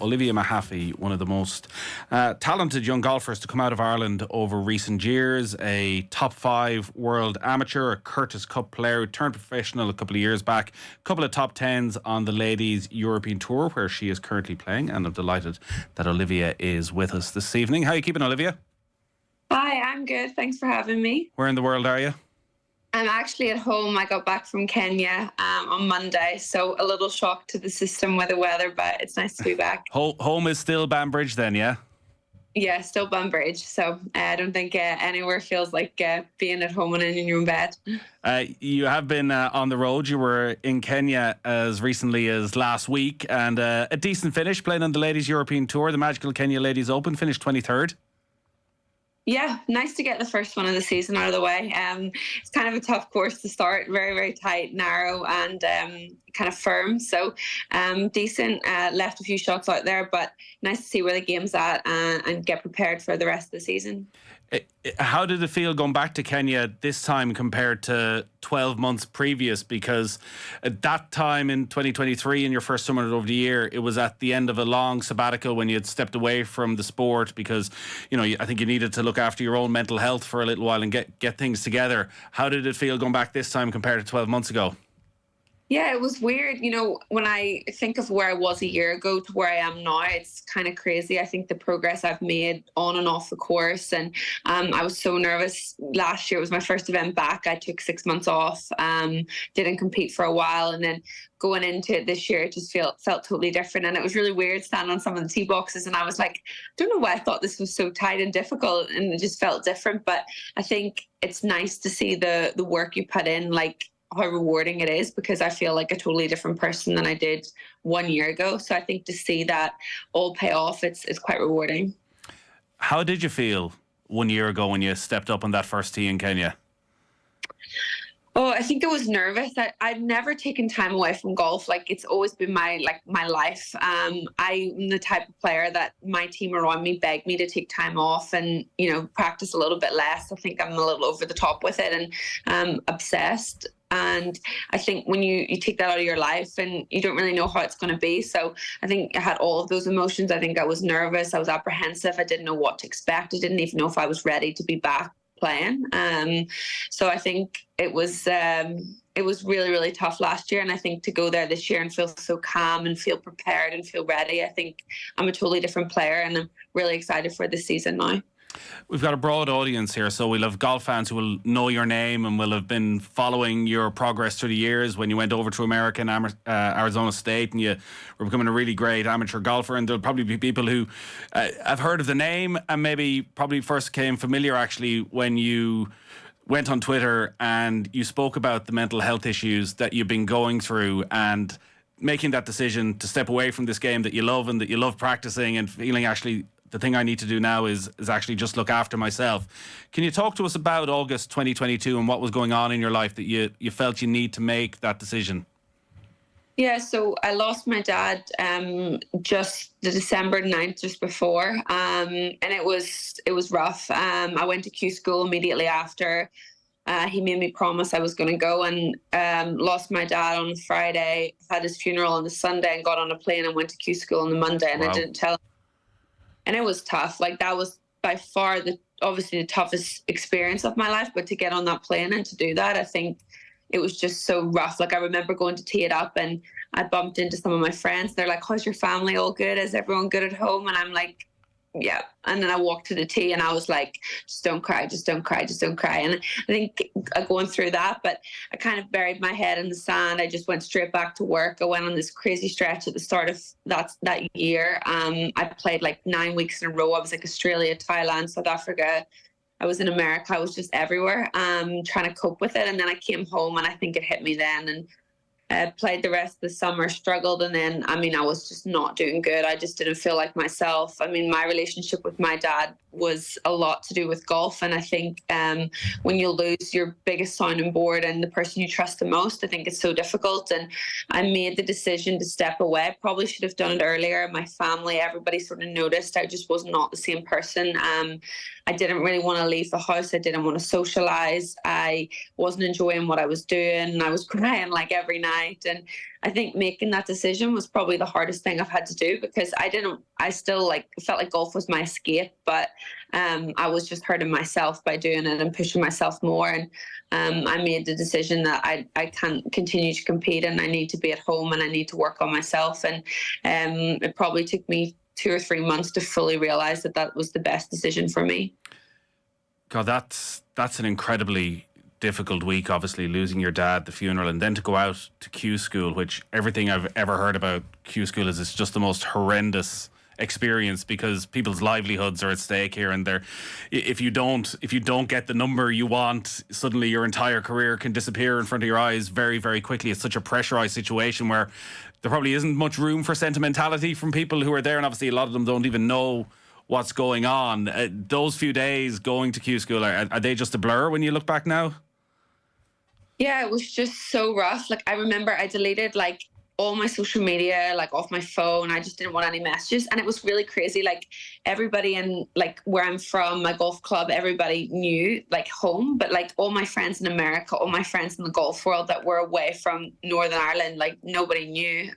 Olivia Mehaffey, one of the most talented young golfers to come out of Ireland over recent years, a top 5 world amateur, a Curtis Cup player who turned professional a couple of years back, a couple of top 10s on the Ladies European Tour, where she is currently playing, and I'm delighted that Olivia is with us this evening. How are you keeping, Olivia? Hi, I'm good. Thanks for having me. Where in the world are you? I'm actually at home. I got back from Kenya on Monday, so a little shock to the system with the weather, but it's nice to be back. Home is still Banbridge then, yeah? Yeah, still Bunbridge, so I don't think anywhere feels like being at home and in your own bed. You have been on the road. You were in Kenya as recently as last week, and a decent finish playing on the Ladies European Tour, the Magical Kenya Ladies Open, finished 23rd. Yeah, nice to get the first one of the season out of the way. It's kind of a tough course to start, very, very tight, narrow, and kind of firm. So decent, left a few shots out there, but nice to see where the game's at and get prepared for the rest of the season. How did it feel going back to Kenya this time compared to 12 months previous? Because at that time in 2023, in your first summer of the year, it was at the end of a long sabbatical when you had stepped away from the sport because, you know, I think you needed to look after your own mental health for a little while and get things together. How did it feel going back this time compared to 12 months ago? Yeah, it was weird. You know, when I think of where I was a year ago to where I am now, it's kind of crazy. I think the progress I've made on and off the course. And I was so nervous. Last year, it was my first event back. I took 6 months off, didn't compete for a while. And then going into it this year, it just felt totally different. And it was really weird standing on some of the tee boxes. And I was like, I don't know why I thought this was so tight and difficult. And it just felt different. But I think it's nice to see the work you put in, like, how rewarding it is, because I feel like a totally different person than I did 1 year ago. So I think to see that all pay off, it's quite rewarding. How did you feel 1 year ago when you stepped up on that first tee in Kenya? Oh, I think I was nervous. I'd never taken time away from golf. Like, it's always been my life. I'm the type of player that my team around me begged me to take time off and, you know, practice a little bit less. I think I'm a little over the top with it and obsessed. And I think when you take that out of your life and you don't really know how it's going to be. So I think I had all of those emotions. I think I was nervous. I was apprehensive. I didn't know what to expect. I didn't even know if I was ready to be back playing. So I think it was really, really tough last year. And I think to go there this year and feel so calm and feel prepared and feel ready, I think I'm a totally different player, and I'm really excited for this season now. We've got a broad audience here, so we'll have golf fans who will know your name and will have been following your progress through the years when you went over to America and Arizona State and you were becoming a really great amateur golfer. And there'll probably be people who have heard of the name and maybe probably first came familiar actually when you went on Twitter and you spoke about the mental health issues that you've been going through and making that decision to step away from this game that you love and that you love practicing and feeling actually the thing I need to do now is actually just look after myself. Can you talk to us about August 2022 and what was going on in your life that you felt you need to make that decision? Yeah, so I lost my dad just the December 9th, just before, and it was rough. I went to Q school immediately after. He made me promise I was going to go, and lost my dad on Friday, had his funeral on the Sunday, and got on a plane and went to Q school on the Monday, and wow. I didn't tell him. And it was tough. Like, that was by far obviously the toughest experience of my life. But to get on that plane and to do that, I think it was just so rough. Like, I remember going to tee it up and I bumped into some of my friends. They're like, how's your family? All good? Is everyone good at home? And I'm like, yeah. And then I walked to the tee and I was like, just don't cry, just don't cry, just don't cry. And I think going through that, but I kind of buried my head in the sand. I just went straight back to work. I went on this crazy stretch at the start of that year. I played like 9 weeks in a row. I was like Australia, Thailand, South Africa. I was in America. I was just everywhere, trying to cope with it. And then I came home and I think it hit me then. And played the rest of the summer, struggled, and then, I mean, I was just not doing good. I just didn't feel like myself. I mean, my relationship with my dad was a lot to do with golf, and I think when you lose your biggest sounding board and the person you trust the most, I think it's so difficult. And I made the decision to step away. Probably should have done it earlier. My family, everybody sort of noticed I just was not the same person. I didn't really want to leave the house. I didn't want to socialize. I wasn't enjoying what I was doing. I was crying like every night. overnight. And I think making that decision was probably the hardest thing I've had to do, because I still like felt like golf was my escape, but I was just hurting myself by doing it and pushing myself more. And I made the decision that I can't continue to compete, and I need to be at home, and I need to work on myself. And it probably took me 2 or 3 months to fully realize that that was the best decision for me. God, that's an incredibly difficult week, obviously, losing your dad, the funeral, and then to go out to Q school, which everything I've ever heard about Q school is it's just the most horrendous experience, because people's livelihoods are at stake here, and if you don't get the number you want, suddenly your entire career can disappear in front of your eyes very, very quickly. It's such a pressurized situation where there probably isn't much room for sentimentality from people who are there, and obviously a lot of them don't even know what's going on. Those few days going to Q school, are they just a blur when you look back now? Yeah, it was just so rough. Like, I remember I deleted like all my social media, like off my phone. I just didn't want any messages. And it was really crazy. Like, everybody in like where I'm from, my golf club, everybody knew, like home, but like all my friends in America, all my friends in the golf world that were away from Northern Ireland, like nobody knew.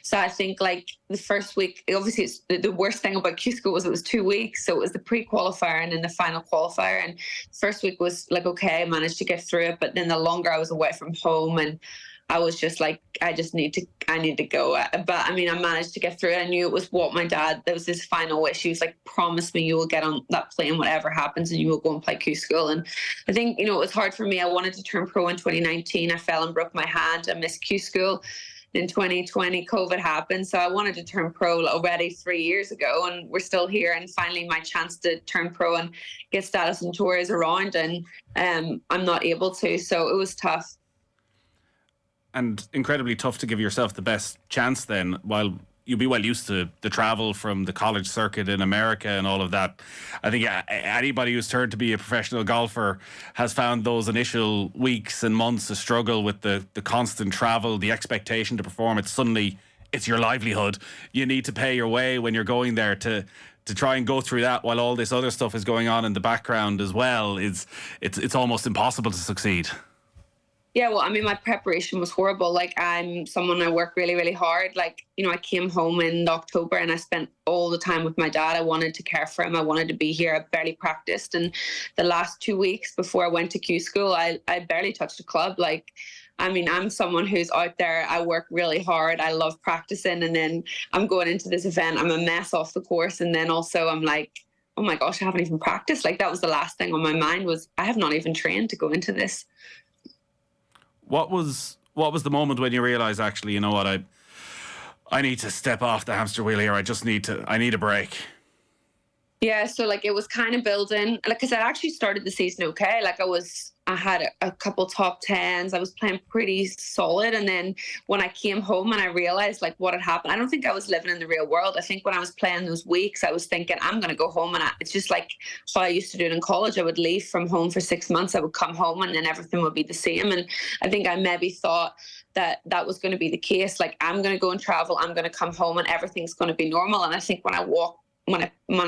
So I think like the first week, obviously it's the worst thing about Q school was it was 2 weeks. So it was the pre-qualifier and then the final qualifier. And first week was like, okay, I managed to get through it. But then the longer I was away from home, and I was just like, I need to go. But I mean, I managed to get through it. I knew it was what my dad, that was his final wish. He was like, promise me you will get on that plane, whatever happens, and you will go and play Q school. And I think, it was hard for me. I wanted to turn pro in 2019. I fell and broke my hand. I missed Q school. In 2020, COVID happened. So I wanted to turn pro already 3 years ago, and we're still here. And finally, my chance to turn pro and get status on tour is around, and I'm not able to. So it was tough. And incredibly tough to give yourself the best chance then, while you'll be well used to the travel from the college circuit in America and all of that. I think anybody who's turned to be a professional golfer has found those initial weeks and months a struggle with the constant travel, the expectation to perform. It's your livelihood. You need to pay your way when you're going there to try and go through that while all this other stuff is going on in the background as well. It's almost impossible to succeed. Yeah, well, I mean, my preparation was horrible. Like, I'm someone, I work really, really hard. Like, I came home in October and I spent all the time with my dad. I wanted to care for him. I wanted to be here. I barely practiced. And the last 2 weeks before I went to Q school, I barely touched a club. Like, I mean, I'm someone who's out there. I work really hard. I love practicing. And then I'm going into this event. I'm a mess off the course. And then also I'm like, oh my gosh, I haven't even practiced. Like, that was the last thing on my mind, was I have not even trained to go into this. What was the moment when you realised, actually, you know what, I need to step off the hamster wheel here. I need a break? Yeah, so like it was kind of building, like, because I actually started the season okay. Like, I had a couple top tens. I was playing pretty solid. And then when I came home and I realized like what had happened, I don't think I was living in the real world. I think when I was playing those weeks, I was thinking, I'm going to go home. And it's just like how I used to do it in college. I would leave from home for 6 months. I would come home and then everything would be the same. And I think I maybe thought that was going to be the case. Like, I'm going to go and travel. I'm going to come home and everything's going to be normal. And I think when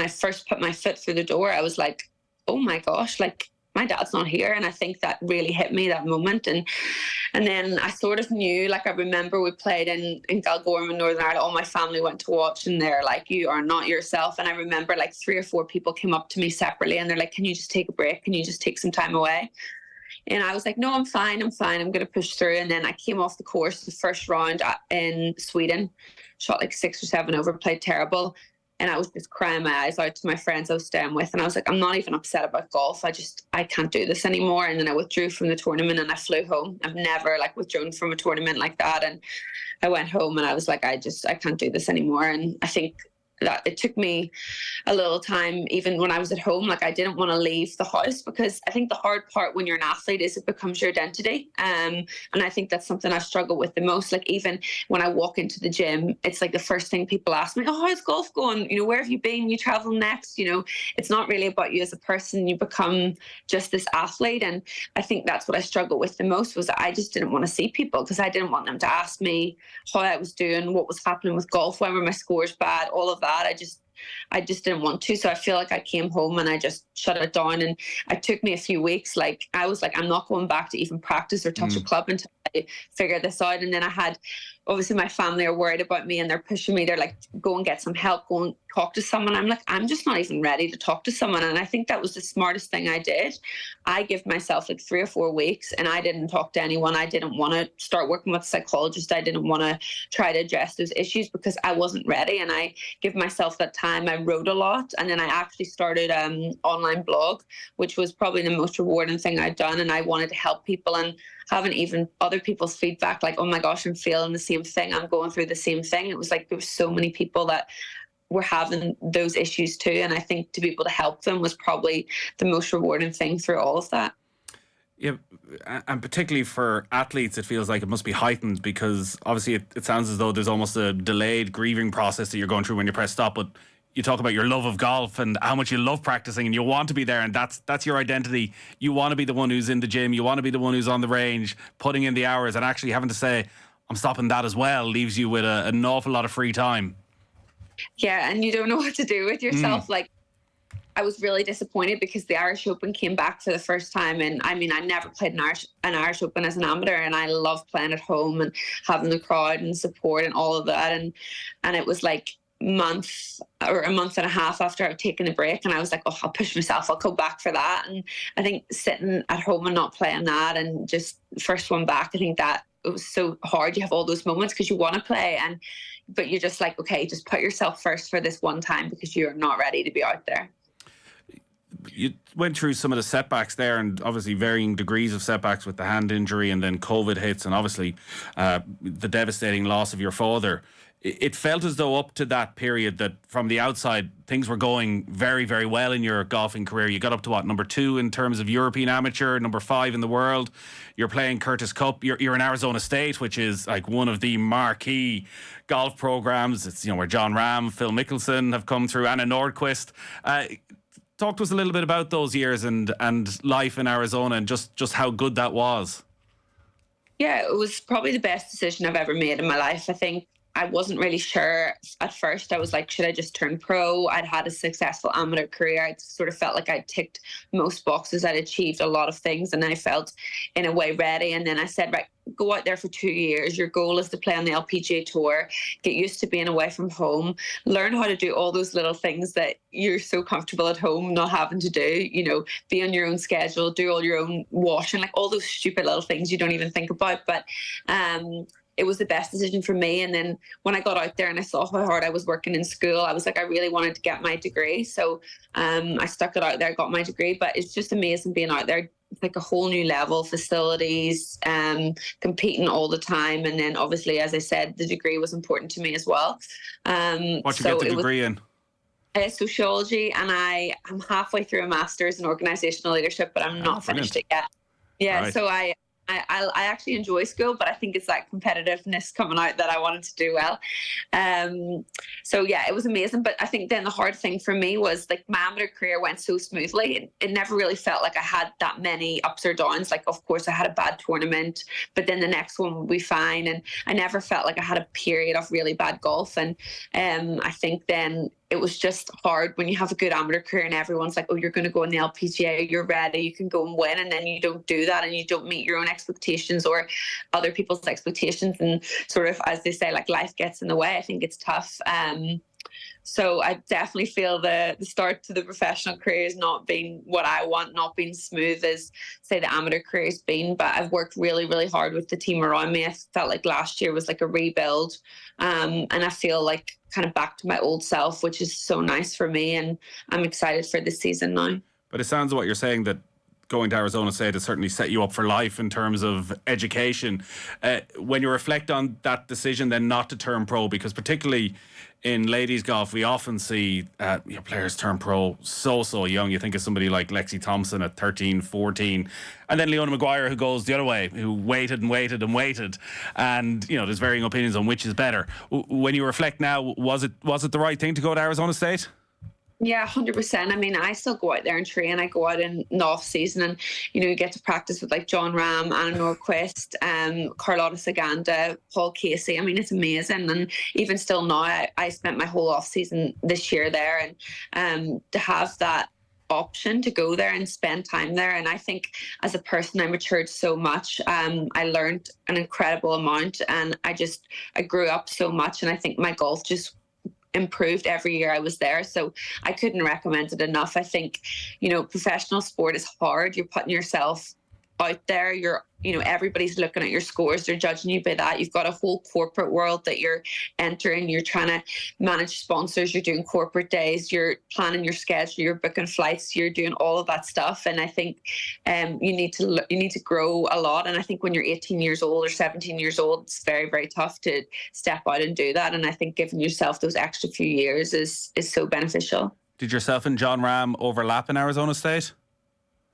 I first put my foot through the door, I was like, oh my gosh, like, my dad's not here. And I think that really hit me, that moment. And then I sort of knew, like, I remember we played in Galgorm in Northern Ireland. All my family went to watch, and they're like, you are not yourself. And I remember like 3 or 4 people came up to me separately and they're like, can you just take a break? Can you just take some time away? And I was like, no, I'm fine. I'm going to push through. And then I came off the course the first round in Sweden, shot like 6 or 7 over, played terrible. And I was just crying my eyes out to my friends I was staying with. And I was like, I'm not even upset about golf. I can't do this anymore. And then I withdrew from the tournament and I flew home. I've never like withdrawn from a tournament like that. And I went home and I was like, I can't do this anymore. And I think that it took me a little time, even when I was at home. Like, I didn't want to leave the house, because I think the hard part when you're an athlete is it becomes your identity. And I think that's something I struggle with the most. Like, even when I walk into the gym, it's like the first thing people ask me, oh, how's golf going? Where have you been? You travel next? It's not really about you as a person. You become just this athlete. And I think that's what I struggle with the most, was that I just didn't want to see people, because I didn't want them to ask me how I was doing, what was happening with golf, when were my scores bad, all of that. bad. I just didn't want to. So I feel like I came home and I just shut it down. And it took me a few weeks. Like I was like, I'm not going back to even practice or touch a club until I figure this out. And then I had, obviously my family are worried about me and they're pushing me. They're like, go and get some help, go and talk to someone. I'm like, I'm just not even ready to talk to someone. And I think that was the smartest thing I did. I gave myself like 3 or 4 weeks and I didn't talk to anyone. I didn't want to start working with a psychologist. I didn't want to try to address those issues because I wasn't ready. And I give myself that time. I wrote a lot. And then I actually started an online blog, which was probably the most rewarding thing I'd done. And I wanted to help people, and having even other people's feedback, like, oh my gosh, I'm feeling the same thing. I'm going through the same thing. It was like, there were so many people that were having those issues too. And I think to be able to help them was probably the most rewarding thing through all of that. Yeah, and particularly for athletes, it feels like it must be heightened because obviously it sounds as though there's almost a delayed grieving process that you're going through when you press stop. But you talk about your love of golf and how much you love practicing and you want to be there, and that's your identity. You want to be the one who's in the gym. You want to be the one who's on the range, putting in the hours, and actually having to say, I'm stopping that as well, leaves you with an awful lot of free time. Yeah, and you don't know what to do with yourself. Like, I was really disappointed because the Irish Open came back for the first time. And I mean, I never played an Irish Open as an amateur, and I love playing at home and having the crowd and support and all of that. And it was like a month and a half after I'd taken a break, and I was like, oh, I'll push myself, I'll go back for that. And I think sitting at home and not playing that and just first one back, I think that it was so hard. You have all those moments because you want to play, but you're just like, okay, just put yourself first for this one time because you're not ready to be out there. You went through some of the setbacks there, and obviously varying degrees of setbacks with the hand injury, and then COVID hits, and obviously the devastating loss of your father. It felt as though up to that period that from the outside things were going very, very well in your golfing career. You got up to what, number 2 in terms of European amateur, number 5 in the world. You're playing Curtis Cup. You're in Arizona State, which is like one of the marquee golf programs. It's, you know, where Jon Rahm, Phil Mickelson have come through, Anna Nordquist. Talk to us a little bit about those years and life in Arizona and just how good that was. Yeah, it was probably the best decision I've ever made in my life. I think I wasn't really sure at first. I was like, should I just turn pro? I'd had a successful amateur career. I sort of felt like I'd ticked most boxes. I'd achieved a lot of things and I felt in a way ready. And then I said, right, go out there for 2 years. Your goal is to play on the LPGA Tour, get used to being away from home, learn how to do all those little things that you're so comfortable at home not having to do, you know, be on your own schedule, do all your own washing, like all those stupid little things you don't even think about. But it was the best decision for me. And then when I got out there and I saw how hard I was working in school, I was like, I really wanted to get my degree. So I stuck it out there, got my degree. But it's just amazing being out there. It's like a whole new level, facilities, competing all the time. And then obviously, as I said, the degree was important to me as well. What you get the degree in? Sociology, and I'm halfway through a master's in organizational leadership, but I'm not finished it yet. Yeah, right. So I actually enjoy school, but I think it's that competitiveness coming out that I wanted to do well. So yeah, it was amazing. But I think then the hard thing for me was like my amateur career went so smoothly. It never really felt like I had that many ups or downs. Like, of course, I had a bad tournament, but then the next one would be fine. And I never felt like I had a period of really bad golf. And I think then it was just hard when you have a good amateur career and everyone's like, oh, you're going to go in the LPGA, you're ready, you can go and win. And then you don't do that and you don't meet your own expectations or other people's expectations. And sort of, as they say, like life gets in the way. I think it's tough. So I definitely feel the start to the professional career has not been what I want, not been smooth as, say, the amateur career has been. But I've worked really, really hard with the team around me. I felt like last year was like a rebuild. And I feel like kind of back to my old self, which is so nice for me. And I'm excited for this season now. But it sounds what you're saying that going to Arizona State has certainly set you up for life in terms of education. When you reflect on that decision then not to turn pro, because particularly in ladies golf, we often see players turn pro so young. You think of somebody like Lexi Thompson at 13, 14, and then Leona Maguire, who goes the other way, who waited and waited and waited. And, you know, there's varying opinions on which is better. When you reflect now, was it the right thing to go to Arizona State? Yeah, 100%. I mean, I still go out there and train. I go out in the off season, and you get to practice with like Jon Rahm, Anna Norquist, Carlotta Saganda, Paul Casey. I mean, it's amazing. And even still now, I spent my whole off season this year there, and to have that option to go there and spend time there. And I think as a person, I matured so much. I learned an incredible amount, and I grew up so much. And I think my golf just improved every year I was there. So I couldn't recommend it enough. I think, professional sport is hard. You're putting yourself out there. Everybody's looking at your scores. They're judging you by that. You've got a whole corporate world that you're entering. You're trying to manage sponsors. You're doing corporate days. You're planning your schedule. You're booking flights. You're doing all of that stuff. And I think you need to grow a lot. And I think when you're 18 years old or 17 years old, it's very, very tough to step out and do that. And I think giving yourself those extra few years is so beneficial. Did yourself and Jon Rahm overlap in Arizona State?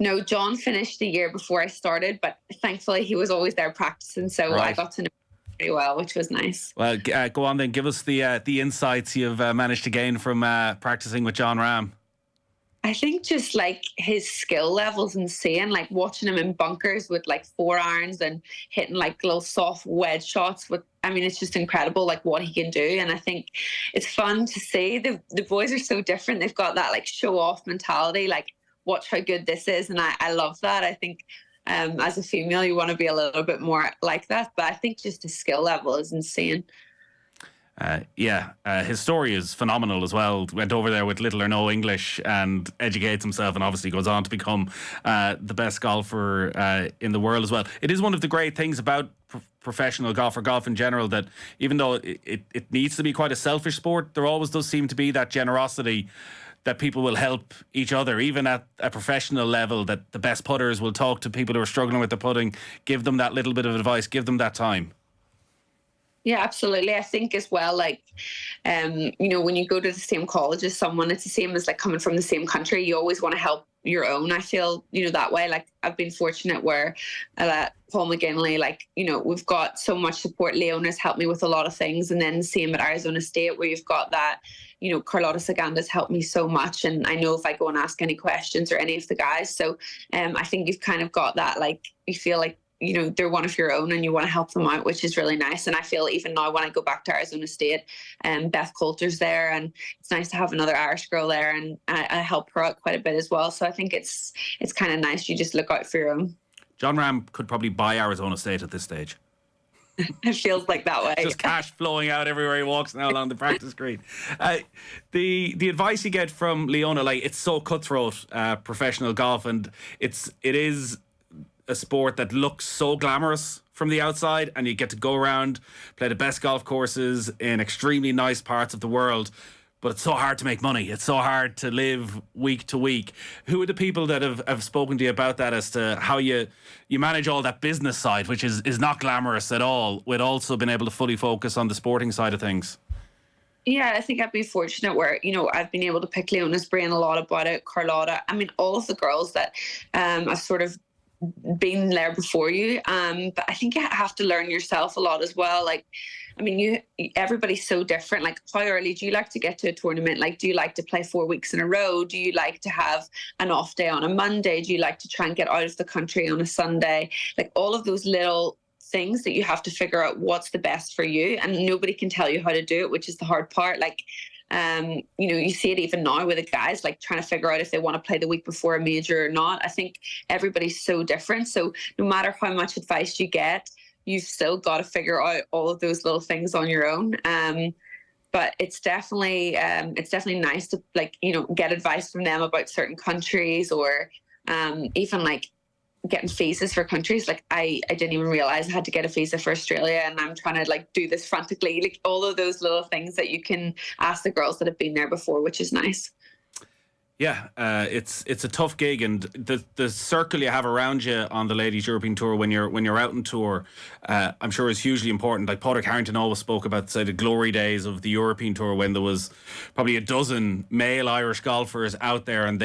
No, John finished the year before I started, but thankfully he was always there practicing, so right. I got to know him pretty well, which was nice. Well, go on then. Give us the insights you've managed to gain from practicing with Jon Rahm. I think just like his skill level's insane. Like watching him in bunkers with like 4 irons and hitting like little soft wedge shots it's just incredible, like what he can do. And I think it's fun to see. The boys are so different. They've got that like show off mentality, like watch how good this is. And I love that. I think as a female, you want to be a little bit more like that. But I think just the skill level is insane. His story is phenomenal as well. Went over there with little or no English and educates himself, and obviously goes on to become the best golfer in the world as well. It is one of the great things about professional golf, or golf in general, that even though it needs to be quite a selfish sport, there always does seem to be that generosity that people will help each other, even at a professional level, that the best putters will talk to people who are struggling with the putting, give them that little bit of advice, give them that time. Yeah, absolutely. I think as well, like, when you go to the same college as someone, it's the same as like coming from the same country. You always want to help your own. I feel, that way. Like I've been fortunate where Paul McGinley, we've got so much support. Leona's helped me with a lot of things. And then the same at Arizona State, where you've got that, Carlotta Saganda's helped me so much. And I know if I go and ask any questions or any of the guys. So I think you've kind of got that, like, you feel like, they're one of your own and you want to help them out, which is really nice. And I feel even now when I go back to Arizona State, Beth Coulter's there, and it's nice to have another Irish girl there, and I help her out quite a bit as well. So I think it's kind of nice. You just look out for your own. Jon Rahm could probably buy Arizona State at this stage. It feels like that way. Just cash flowing out everywhere he walks now along the practice green. The advice you get from Leona, like, it's so cutthroat, professional golf, and it is a sport that looks so glamorous from the outside, and you get to go around, play the best golf courses in extremely nice parts of the world, but it's so hard to make money. It's so hard to live week to week. Who are the people that have spoken to you about that, as to how you manage all that business side, which is not glamorous at all, with also being able to fully focus on the sporting side of things? Yeah, I think I've been fortunate where, I've been able to pick Leona's brain a lot about it, Carlotta. I mean, all of the girls that I've sort of been there before you, but I think you have to learn yourself a lot as well. Like, I mean, everybody's so different. Like, how early do you like to get to a tournament? Like, do you like to play 4 weeks in a row? Do you like to have an off day on a Monday? Do you like to try and get out of the country on a Sunday? Like, all of those little things that you have to figure out what's the best for you, and nobody can tell you how to do it, which is the hard part. Like, you see it even now with the guys, like trying to figure out if they want to play the week before a major or not. I think everybody's so different. So no matter how much advice you get, you've still got to figure out all of those little things on your own. But it's definitely nice to, like, get advice from them about certain countries, or even like getting visas for countries. Like I didn't even realize I had to get a visa for Australia, and I'm trying to like do this frantically, like all of those little things that you can ask the girls that have been there before, which is nice. Yeah, it's a tough gig, and the circle you have around you on the Ladies European Tour when you're out on tour, I'm sure is hugely important. Like Padraig Harrington always spoke about, say, the glory days of the European Tour, when there was probably a dozen male Irish golfers out there, and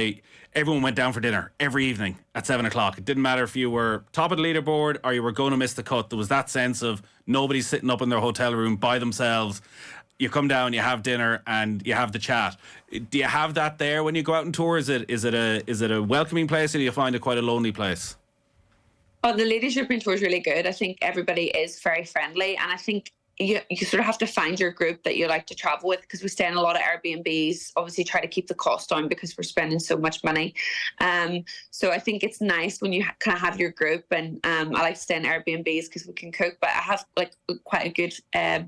everyone went down for dinner every evening at 7:00. It didn't matter if you were top of the leaderboard or you were going to miss the cut. There was that sense of nobody's sitting up in their hotel room by themselves. you come down, you have dinner, and you have the chat. Do you have that there when you go out on tour? Is it a welcoming place, or do you find it quite a lonely place? Oh, the Ladies European Tour is really good. I think everybody is very friendly, and I think you sort of have to find your group that you like to travel with, because we stay in a lot of Airbnbs, obviously try to keep the cost down because we're spending so much money. So I think it's nice when you kind of have your group, and I like to stay in Airbnbs because we can cook, but I have like quite a good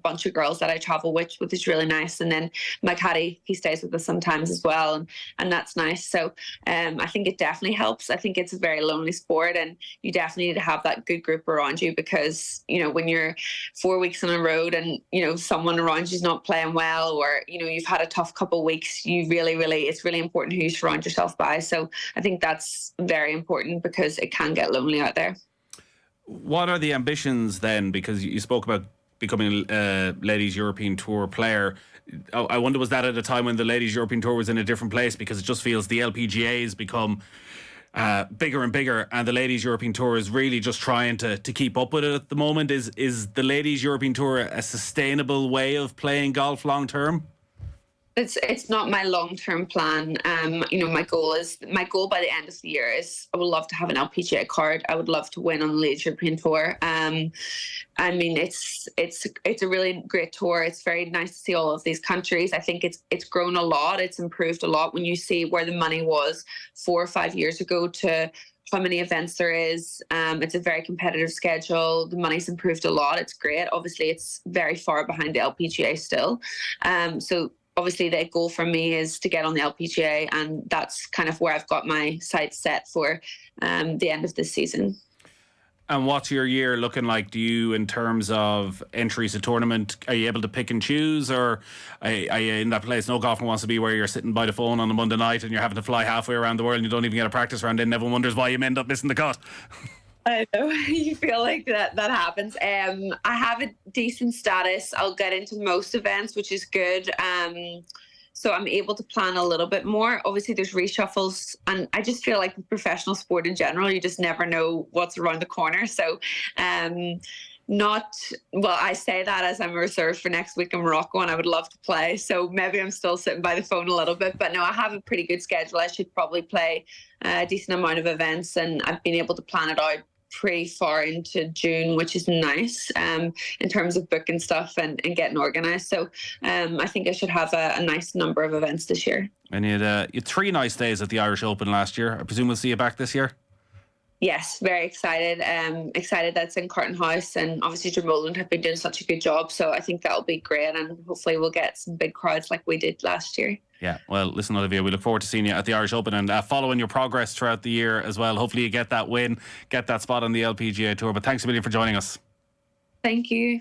bunch of girls that I travel with, which is really nice. And then my caddy, he stays with us sometimes as well, and that's nice. So I think it definitely helps. I think it's a very lonely sport, and you definitely need to have that good group around you, because, you know, when you're 4 weeks on a road and, you know, someone around you's not playing well, or, you know, you've had a tough couple of weeks, it's really important who you surround yourself by. So I think that's very important, because it can get lonely out there. What are the ambitions then? Because you spoke about becoming a Ladies European Tour player. I wonder, was that at a time when the Ladies European Tour was in a different place? Because it just feels the LPGA has become bigger and bigger, and the Ladies European Tour is really just trying to keep up with it at the moment. Is the Ladies European Tour a sustainable way of playing golf long term? It's not my long-term plan. You know, my goal by the end of the year is I would love to have an LPGA card. I would love to win on the Ladies European Tour. I mean, it's a really great tour. It's very nice to see all of these countries. I think it's grown a lot. It's improved a lot when you see where the money was 4 or 5 years ago to how many events there is. It's a very competitive schedule. The money's improved a lot. It's great. Obviously, it's very far behind the LPGA still. So obviously the goal for me is to get on the LPGA, and that's kind of where I've got my sights set for the end of this season. And what's your year looking like? Do you, in terms of entries to tournament, are you able to pick and choose, or are you in that place no golfer wants to be, where you're sitting by the phone on a Monday night and you're having to fly halfway around the world and you don't even get a practice round in, and everyone wonders why you end up missing the cut? I know, you feel like that happens. I have a decent status. I'll get into most events, which is good. So I'm able to plan a little bit more. Obviously, there's reshuffles, and I just feel like with professional sport in general, you just never know what's around the corner. So I say that as I'm reserved for next week in Morocco, and I would love to play. So maybe I'm still sitting by the phone a little bit, but no, I have a pretty good schedule. I should probably play a decent amount of events, and I've been able to plan it out pretty far into June, which is nice in terms of booking stuff and getting organised. So I think I should have a nice number of events this year. And you had 3 nice days at the Irish Open last year. I presume we'll see you back this year? Yes, very excited. Excited that it's in Carton House, and obviously Dromoland have been doing such a good job. So I think that'll be great, and hopefully we'll get some big crowds like we did last year. Yeah, well, listen, Olivia, we look forward to seeing you at the Irish Open and following your progress throughout the year as well. Hopefully you get that win, get that spot on the LPGA Tour. But thanks a million for joining us. Thank you.